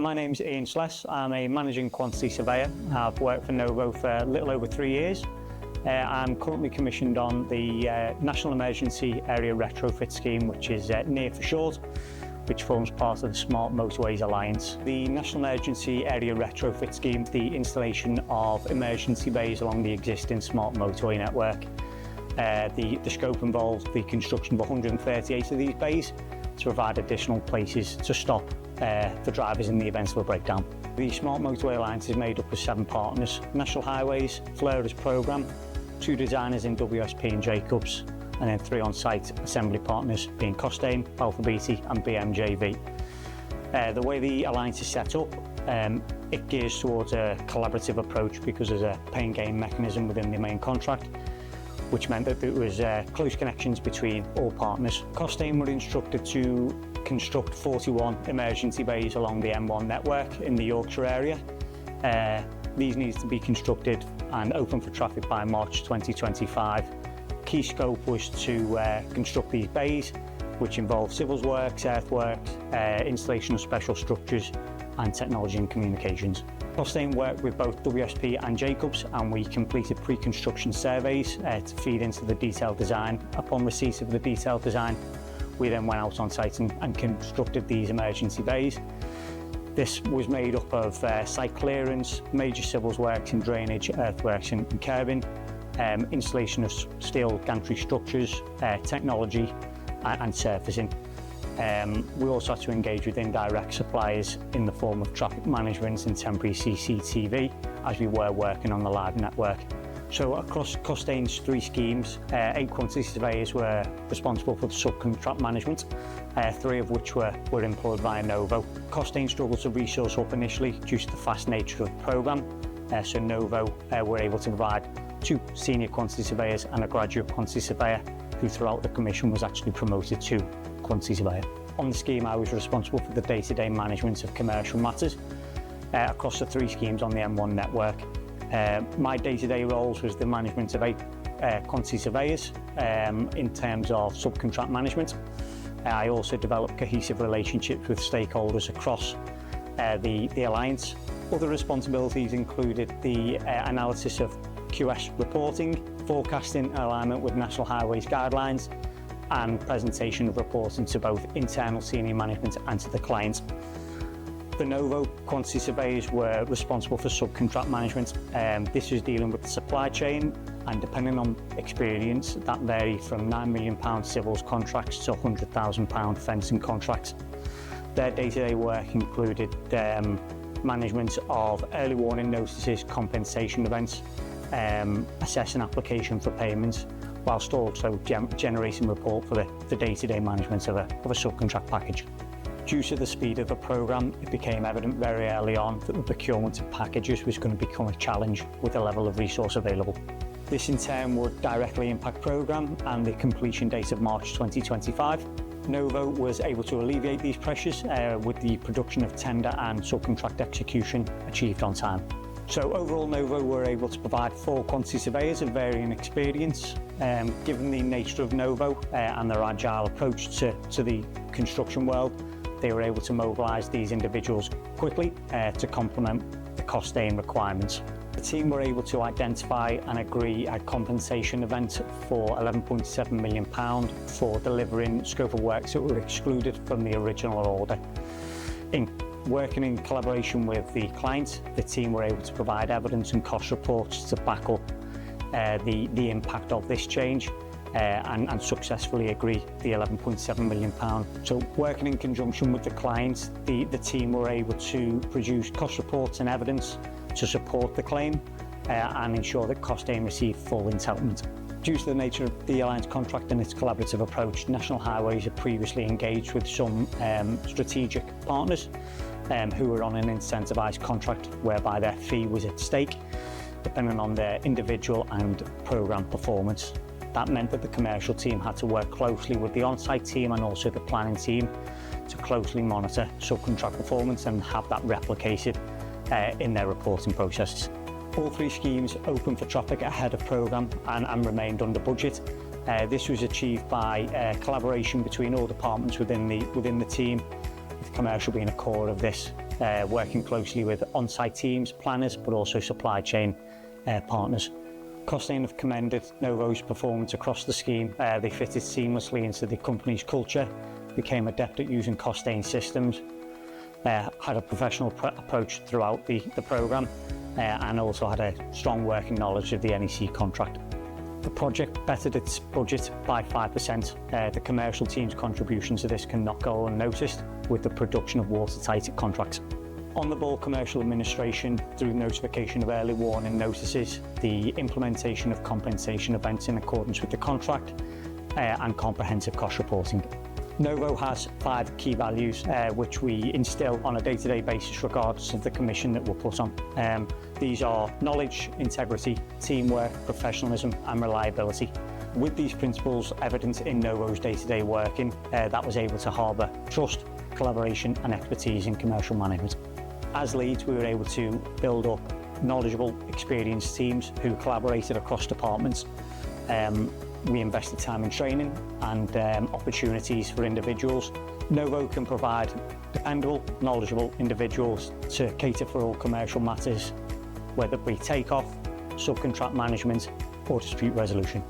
My name's Ian Sless. I'm a managing quantity surveyor. I've worked for Novo for a little over 3 years. I'm currently commissioned on the National Emergency Area Retrofit Scheme, which is NEAR for short, which forms part of the Smart Motorways Alliance. The National Emergency Area Retrofit Scheme, the installation of emergency bays along the existing smart motorway network. The scope involves the construction of 138 of these bays to provide additional places to stop for drivers in the event of a breakdown. The Smart Motorway Alliance is made up of 7 partners: National Highways, Fleurs Programme, 2 designers in WSP and Jacobs, and then 3 on-site assembly partners being Costain, Balfour Beatty and BMJV. The way the alliance is set up, it gears towards a collaborative approach because there's a pay and gain mechanism within the main contract, which meant that there was close connections between all partners. Costain were instructed to construct 41 emergency bays along the M1 network in the Yorkshire area. These needed to be constructed and open for traffic by March 2025. Key scope was to construct these bays, which involved civils works, earthworks, installation of special structures and technology and communications. Costain worked with both WSP and Jacobs, and we completed pre-construction surveys to feed into the detailed design. Upon receipt of the detailed design, we then went out on site and constructed these emergency bays. This was made up of site clearance, major civils works and drainage, earthworks and curbing, installation of steel gantry structures, technology and surfacing. We also had to engage with indirect suppliers in the form of traffic management and temporary CCTV as we were working on the live network. So across Costain's 3 schemes, 8 quantity surveyors were responsible for the subcontract management, 3 of which were employed via Novo. Costain struggled to resource up initially due to the fast nature of the programme, so Novo were able to provide 2 senior quantity surveyors and a graduate quantity surveyor, who throughout the commission was actually promoted to quantity surveyor. On the scheme, I was responsible for the day-to-day management of commercial matters across the 3 schemes on the M1 network. My day-to-day roles was the management of 8 quantity surveyors in terms of subcontract management. I also developed cohesive relationships with stakeholders across the alliance. Other responsibilities included the analysis of QS reporting, forecasting in alignment with National Highways guidelines, and presentation of reporting to both internal senior management and to the client. The Novo quantity surveyors were responsible for subcontract management. This was dealing with the supply chain, and depending on experience, that varied from £9 million civils contracts to £100,000 fencing contracts. Their day-to-day work included management of early warning notices, compensation events, assessing application for payments, whilst also generating report for the day-to-day management of a subcontract package. Due to the speed of the programme, it became evident very early on that the procurement of packages was going to become a challenge with the level of resource available. This in turn would directly impact programme and the completion date of March 2025. Novo was able to alleviate these pressures with the production of tender and subcontract execution achieved on time. So overall, Novo were able to provide 4 quantity surveyors of varying experience. Given the nature of Novo and their agile approach to the construction world, they were able to mobilise these individuals quickly to complement the Costain requirements. The team were able to identify and agree a compensation event for £11.7 million for delivering scope of works that were excluded from the original order. Working in collaboration with the client, the team were able to provide evidence and cost reports to back up the impact of this change and successfully agree the £11.7 million. So working in conjunction with the client, the team were able to produce cost reports and evidence to support the claim and ensure that Costain received full entitlement. Due to the nature of the alliance contract and its collaborative approach, National Highways had previously engaged with some strategic partners who were on an incentivised contract whereby their fee was at stake, depending on their individual and programme performance. That meant that the commercial team had to work closely with the on-site team and also the planning team to closely monitor subcontract performance and have that replicated in their reporting processes. All 3 schemes opened for traffic ahead of programme and remained under budget. This was achieved by collaboration between all departments within the team, with commercial being a core of this working closely with on-site teams, planners, but also supply chain partners. Costain have commended Novo's performance across the scheme. They fitted seamlessly into the company's culture, became adept at using Costain systems, had a professional approach throughout the programme, and also had a strong working knowledge of the NEC contract. The project bettered its budget by 5%. The commercial team's contribution to this cannot go unnoticed with the production of watertight contracts. On-the-ball commercial administration through notification of early warning notices, the implementation of compensation events in accordance with the contract, and comprehensive cost reporting. Novo has 5 key values which we instill on a day-to-day basis regardless of the commission that we're put on. These are knowledge, integrity, teamwork, professionalism and reliability. With these principles evident in Novo's day-to-day working, that was able to harbour trust, collaboration and expertise in commercial management. As leads, we were able to build up knowledgeable, experienced teams who collaborated across departments. We invested time in training and opportunities for individuals. Novo can provide dependable, knowledgeable individuals to cater for all commercial matters, whether it be takeoff, subcontract management or dispute resolution.